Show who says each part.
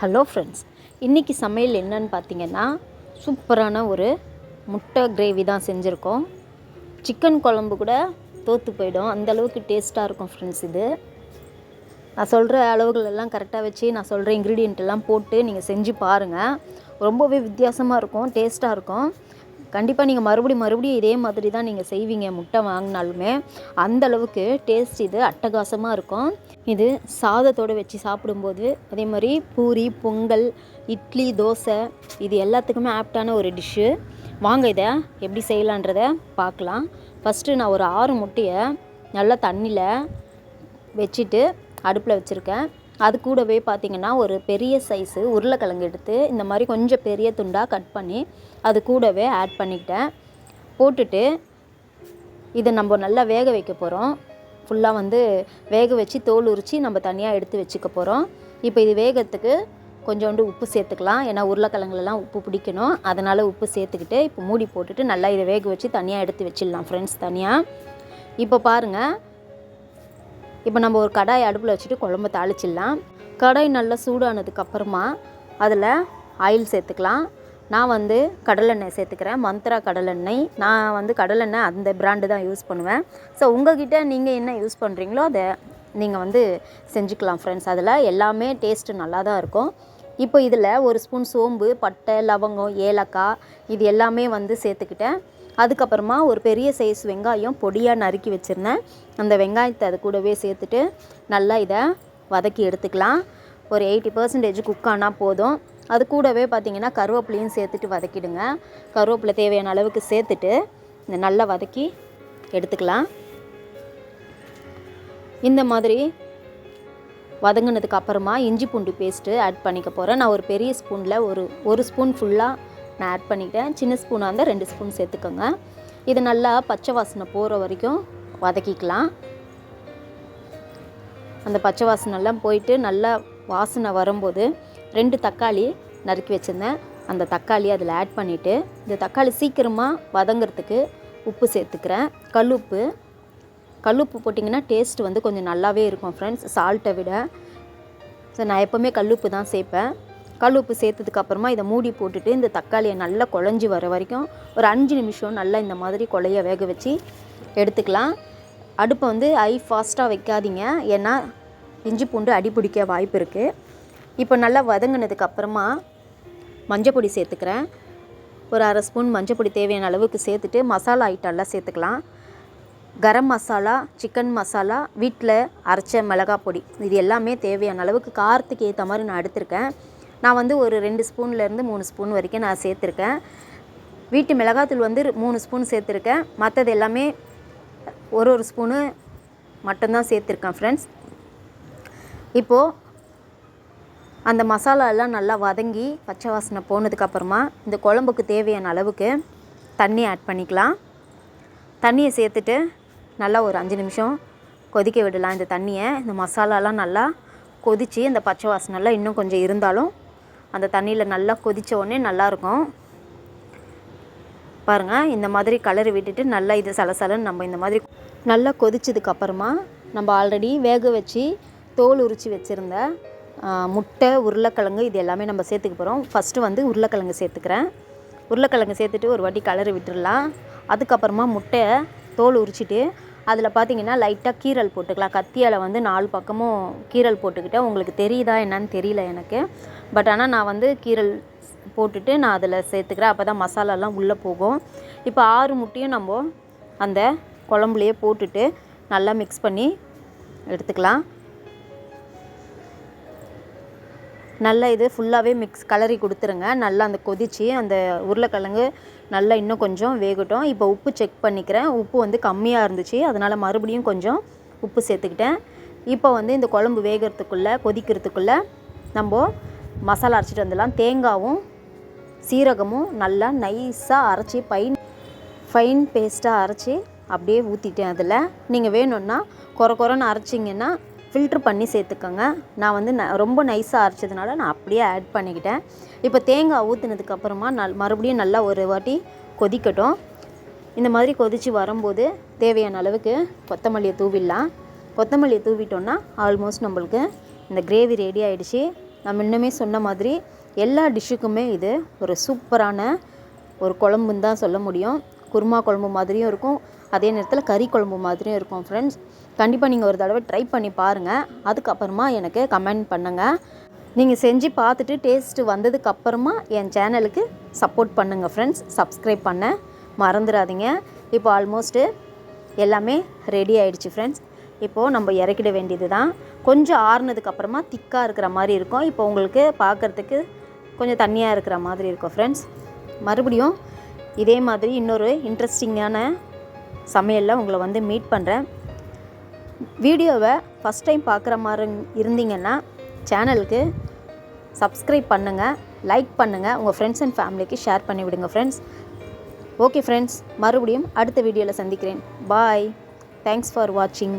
Speaker 1: Hello friends, இன்றைக்கி சமையல் என்னன்னு பார்த்தீங்கன்னா சூப்பரான ஒரு முட்டை கிரேவி தான் செஞ்சுருக்கோம். சிக்கன் குழம்பு கூட தோற்று போயிடும், அந்தளவுக்கு டேஸ்ட்டாக இருக்கும் ஃப்ரெண்ட்ஸ். இது நான் சொல்கிற அளவுகளெல்லாம் கரெக்டாக வச்சு நான் சொல்கிற இன்க்ரீடியண்ட் எல்லாம் போட்டு நீங்கள் செஞ்சு பாருங்கள். ரொம்பவே வித்தியாசமாக இருக்கும், டேஸ்ட்டாக இருக்கும். கண்டிப்பாக நீங்கள் மறுபடியும் இதே மாதிரி தான் நீங்கள் செய்வீங்க. முட்டை வாங்கினாலுமே அந்தளவுக்கு டேஸ்ட் இது அட்டகாசமாக இருக்கும். இது சாதத்தோடு வச்சு சாப்பிடும்போது, அதே மாதிரி பூரி, பொங்கல், இட்லி, தோசை இது எல்லாத்துக்குமே ஆப்டான ஒரு டிஷ்ஷு. வாங்க இதை எப்படி செய்யலான்றதை பார்க்கலாம். ஃபஸ்ட்டு நான் ஒரு 6 முட்டையை நல்லா தண்ணியில் வச்சுட்டு அடுப்பில் வச்சுருக்கேன். அது கூடவே பார்த்திங்கன்னா ஒரு பெரிய சைஸு உருளைக்கிழங்கு எடுத்து இந்த மாதிரி கொஞ்சம் பெரிய துண்டாக கட் பண்ணி அது கூடவே ஆட் பண்ணிக்கிட்டேன். போட்டுட்டு இதை நம்ம நல்லா வேக வைக்க போகிறோம். ஃபுல்லாக வேக வச்சு தோல் உரித்து நம்ம தனியாக எடுத்து வச்சுக்க போகிறோம். இப்போ இது வேகத்துக்கு கொஞ்சோண்டு உப்பு சேர்த்துக்கலாம். ஏன்னா உருளைக்கிழங்குலாம் உப்பு பிடிக்கணும், அதனால் உப்பு சேர்த்துக்கிட்டு இப்போ மூடி போட்டுட்டு நல்லா இதை வேக வச்சு தனியாக எடுத்து வச்சிடலாம் ஃப்ரெண்ட்ஸ், தனியாக. இப்போ பாருங்கள், இப்போ நம்ம ஒரு கடாய் அடுப்பில் வச்சுட்டு குழம்பு தாளிச்சிடலாம். கடாய் நல்லா சூடானதுக்கப்புறமா அதில் ஆயில் சேர்த்துக்கலாம். நான் கடலெண்ணெய் சேர்த்துக்கிறேன், மந்த்ரா கடலெண்ணெய். நான் கடலெண்ணெய் அந்த பிராண்டு தான் யூஸ் பண்ணுவேன். ஸோ உங்கள்கிட்ட நீங்கள் என்ன யூஸ் பண்ணுறீங்களோ அதை நீங்கள் செஞ்சுக்கலாம் ஃப்ரெண்ட்ஸ். அதில் எல்லாமே டேஸ்ட்டு நல்லா தான் இருக்கும். இப்போ இதில் ஒரு ஸ்பூன் சோம்பு, பட்டை, லவங்கம், ஏலக்காய் இது எல்லாமே சேர்த்துக்கிட்டேன். அதுக்கப்புறமா ஒரு பெரிய சைஸ் வெங்காயம் பொடியாக நறுக்கி வச்சுருந்தேன். அந்த வெங்காயத்தை அது கூடவே சேர்த்துட்டு நல்லா இதை வதக்கி எடுத்துக்கலாம். ஒரு 80% குக் ஆனால் போதும். அது கூடவே பார்த்திங்கன்னா கருவேப்பிலையும் சேர்த்துட்டு வதக்கிடுங்க. கருவேப்பிலை தேவையான அளவுக்கு சேர்த்துட்டு இந்த நல்லா வதக்கி எடுத்துக்கலாம். இந்த மாதிரி வதங்கினதுக்கு அப்புறமா இஞ்சி பூண்டு பேஸ்ட்டு ஆட் பண்ணிக்க போகிறேன். நான் ஒரு பெரிய ஸ்பூனில் ஒரு ஸ்பூன் ஃபுல்லாக நான் ஆட் பண்ணிக்கிட்டேன். சின்ன ஸ்பூனாக இருந்தால் 2 ஸ்பூன் சேர்த்துக்கோங்க. இது நல்லா பச்சை வாசனை போகிற வரைக்கும் வதக்கிக்கலாம். அந்த பச்சை வாசனைலாம் போயிட்டு நல்லா வாசனை வரும்போது 2 தக்காளி நறுக்கி வச்சுருந்தேன். அந்த தக்காளி அதில் ஆட் பண்ணிவிட்டு இந்த தக்காளி சீக்கிரமாக வதங்கிறதுக்கு உப்பு சேர்த்துக்கிறேன். கல்லுப்பு போட்டிங்கன்னா டேஸ்ட் கொஞ்சம் நல்லாவே இருக்கும் ஃப்ரெண்ட்ஸ், சால்ட்டை விட. ஸோ நான் எப்போவுமே கல்லுப்பு தான் சேர்ப்பேன். கல்லுப்பு சேர்த்ததுக்கப்புறமா இதை மூடி போட்டுட்டு இந்த தக்காளியை நல்லா குழஞ்சி வர வரைக்கும் ஒரு 5 நிமிஷம் நல்லா இந்த மாதிரி குழைய வேக வச்சு எடுத்துக்கலாம். அடுப்பை ஹை ஃபாஸ்ட்டாக வைக்காதீங்க, ஏன்னா இஞ்சி பூண்டு அடி பிடிக்க வாய்ப்பு இருக்குது. இப்போ நல்லா வதங்கினதுக்கப்புறமா மஞ்சப்பொடி சேர்த்துக்கிறேன். ஒரு 1/2 ஸ்பூன் மஞ்சப்பொடி தேவையான அளவுக்கு சேர்த்துட்டு மசாலா ஐட்டம்லாம் சேர்த்துக்கலாம். கரம் மசாலா, சிக்கன் மசாலா, வீட்டில் அரைச்ச மிளகாய் பொடி இது எல்லாமே தேவையான அளவுக்கு காரத்துக்கு ஏற்ற மாதிரி நான் எடுத்திருக்கேன். நான் ஒரு 2 ஸ்பூன்லேருந்து 3 ஸ்பூன் வரைக்கும் நான் சேர்த்துருக்கேன். வீட்டு மிளகாத்தூள் 3 ஸ்பூன் சேர்த்துருக்கேன். மற்றது எல்லாமே ஒரு ஸ்பூனு மட்டும்தான் சேர்த்துருக்கேன் ஃப்ரெண்ட்ஸ். இப்போது அந்த மசாலாலாம் நல்லா வதங்கி பச்சை வாசனை போனதுக்கப்புறமா இந்த குழம்புக்கு தேவையான அளவுக்கு தண்ணி ஆட் பண்ணிக்கலாம். தண்ணியை சேர்த்துட்டு நல்லா ஒரு 5 நிமிஷம் கொதிக்க விடலாம். இந்த தண்ணியை, இந்த மசாலாலாம் நல்லா கொதித்து அந்த பச்சை வாசனைலாம் இன்னும் கொஞ்சம் இருந்தாலும் அந்த தண்ணியில் நல்லா கொதித்த உடனே நல்லாயிருக்கும். பாருங்கள், இந்த மாதிரி கலரி விட்டுட்டு நல்லா இது சலசலன்னு நம்ம இந்த மாதிரி நல்லா கொதிச்சதுக்கப்புறமா நம்ம ஆல்ரெடி வேக வச்சு தோல் உரித்து வச்சுருந்த முட்டை, உருளைக்கிழங்கு இது எல்லாமே நம்ம சேர்த்துக்க போகிறோம். ஃபஸ்ட்டு உருளைக்கிழங்கு சேர்த்துக்கிறேன். உருளைக்கிழங்கு சேர்த்துட்டு ஒரு வாட்டி கலரி விட்டுடலாம். அதுக்கப்புறமா முட்டையை தோல் உரிச்சிட்டு அதில் பார்த்திங்கன்னா லைட்டாக கீரல் போட்டுக்கலாம். கத்தியால் 4 பக்கமும் கீரல் போட்டுக்கிட்டேன். உங்களுக்கு தெரியுதா என்னன்னு தெரியல எனக்கு, பட் ஆனால் நான் கீரல் போட்டுட்டு நான் அதில் சேர்த்துக்கிறேன். அப்போ தான் மசாலாலாம் உள்ளே போகும். இப்போ 6 முட்டையும் நம்ம அந்த குழம்புலையே போட்டுட்டு நல்லா மிக்ஸ் பண்ணி எடுத்துக்கலாம். நல்லா இது ஃபுல்லாகவே கலரி கொடுத்துருங்க. நல்லா அந்த கொதித்து அந்த உருளைக்கிழங்கு நல்லா இன்னும் கொஞ்சம் வேகட்டும். இப்போ உப்பு செக் பண்ணிக்கிறேன். உப்பு கம்மியாக இருந்துச்சு, அதனால் மறுபடியும் கொஞ்சம் உப்பு சேர்த்துக்கிட்டேன். இப்போ இந்த குழம்பு வேகிறதுக்குள்ளே கொதிக்கிறதுக்குள்ளே நம்ம மசாலா அரைச்சிட்டு வந்துடலாம். தேங்காயும் சீரகமும் நல்லா நைஸாக அரைச்சி ஃபைன் பேஸ்ட்டாக அரைச்சி அப்படியே ஊற்றிட்டேன். அதில் நீங்கள் வேணும்னா குறைன்னு அரைச்சிங்கன்னா ஃபில்ட்ரு பண்ணி சேர்த்துக்கோங்க. நான் ரொம்ப நைஸாக அரைச்சதுனால நான் அப்படியே ஆட் பண்ணிக்கிட்டேன். இப்போ தேங்காய் ஊற்றுனதுக்கப்புறமா மறுபடியும் நல்லா ஒரு வாட்டி கொதிக்கட்டும். இந்த மாதிரி கொதித்து வரும்போது தேவையான அளவுக்கு கொத்தமல்லியை தூவிடலாம். கொத்தமல்லியை தூவிட்டோன்னா ஆல்மோஸ்ட் நம்மளுக்கு இந்த கிரேவி ரெடி ஆகிடுச்சு. நான் முன்னமே சொன்ன மாதிரி எல்லா டிஷ்ஷுக்குமே இது ஒரு சூப்பரான ஒரு குழம்புன்னு தான் சொல்ல முடியும். குருமா குழம்பு மாதிரியும் இருக்கும், அதே நேரத்தில் கறி குழம்பு மாதிரியும் இருக்கும் ஃப்ரெண்ட்ஸ். கண்டிப்பாக நீங்கள் ஒரு தடவை ட்ரை பண்ணி பாருங்கள். அதுக்கப்புறமா எனக்கு கமெண்ட் பண்ணுங்கள். நீங்கள் செஞ்சு பார்த்துட்டு டேஸ்ட்டு வந்ததுக்கப்புறமா என் சேனலுக்கு சப்போர்ட் பண்ணுங்கள் ஃப்ரெண்ட்ஸ். சப்ஸ்கிரைப் பண்ண மறந்துடாதீங்க. இப்போ ஆல்மோஸ்ட்டு எல்லாமே ரெடி ஆகிடுச்சு ஃப்ரெண்ட்ஸ். இப்போது நம்ம இறக்கிட வேண்டியது தான். கொஞ்சம் ஆறுனதுக்கப்புறமா திக்காக இருக்கிற மாதிரி இருக்கும். இப்போ உங்களுக்கு பார்க்குறதுக்கு கொஞ்சம் தண்ணியாக இருக்கிற மாதிரி இருக்கும் ஃப்ரெண்ட்ஸ். மறுபடியும் இதே மாதிரி இன்னொரு இன்ட்ரெஸ்டிங்கான சமையலில் உங்களை வந்து மீட் பண்ணுறேன். வீடியோவை ஃபஸ்ட் டைம் பார்க்குற மாதிரி இருந்தீங்கன்னா சேனலுக்கு சப்ஸ்கிரைப் பண்ணுங்கள், லைக் பண்ணுங்கள், உங்கள் ஃப்ரெண்ட்ஸ் அண்ட் ஃபேமிலிக்கு ஷேர் பண்ணி விடுங்க ஃப்ரெண்ட்ஸ். ஓகே ஃப்ரெண்ட்ஸ், மறுபடியும் அடுத்த வீடியோவில் சந்திக்கிறேன். பாய். தேங்க்ஸ் ஃபார் வாட்சிங்.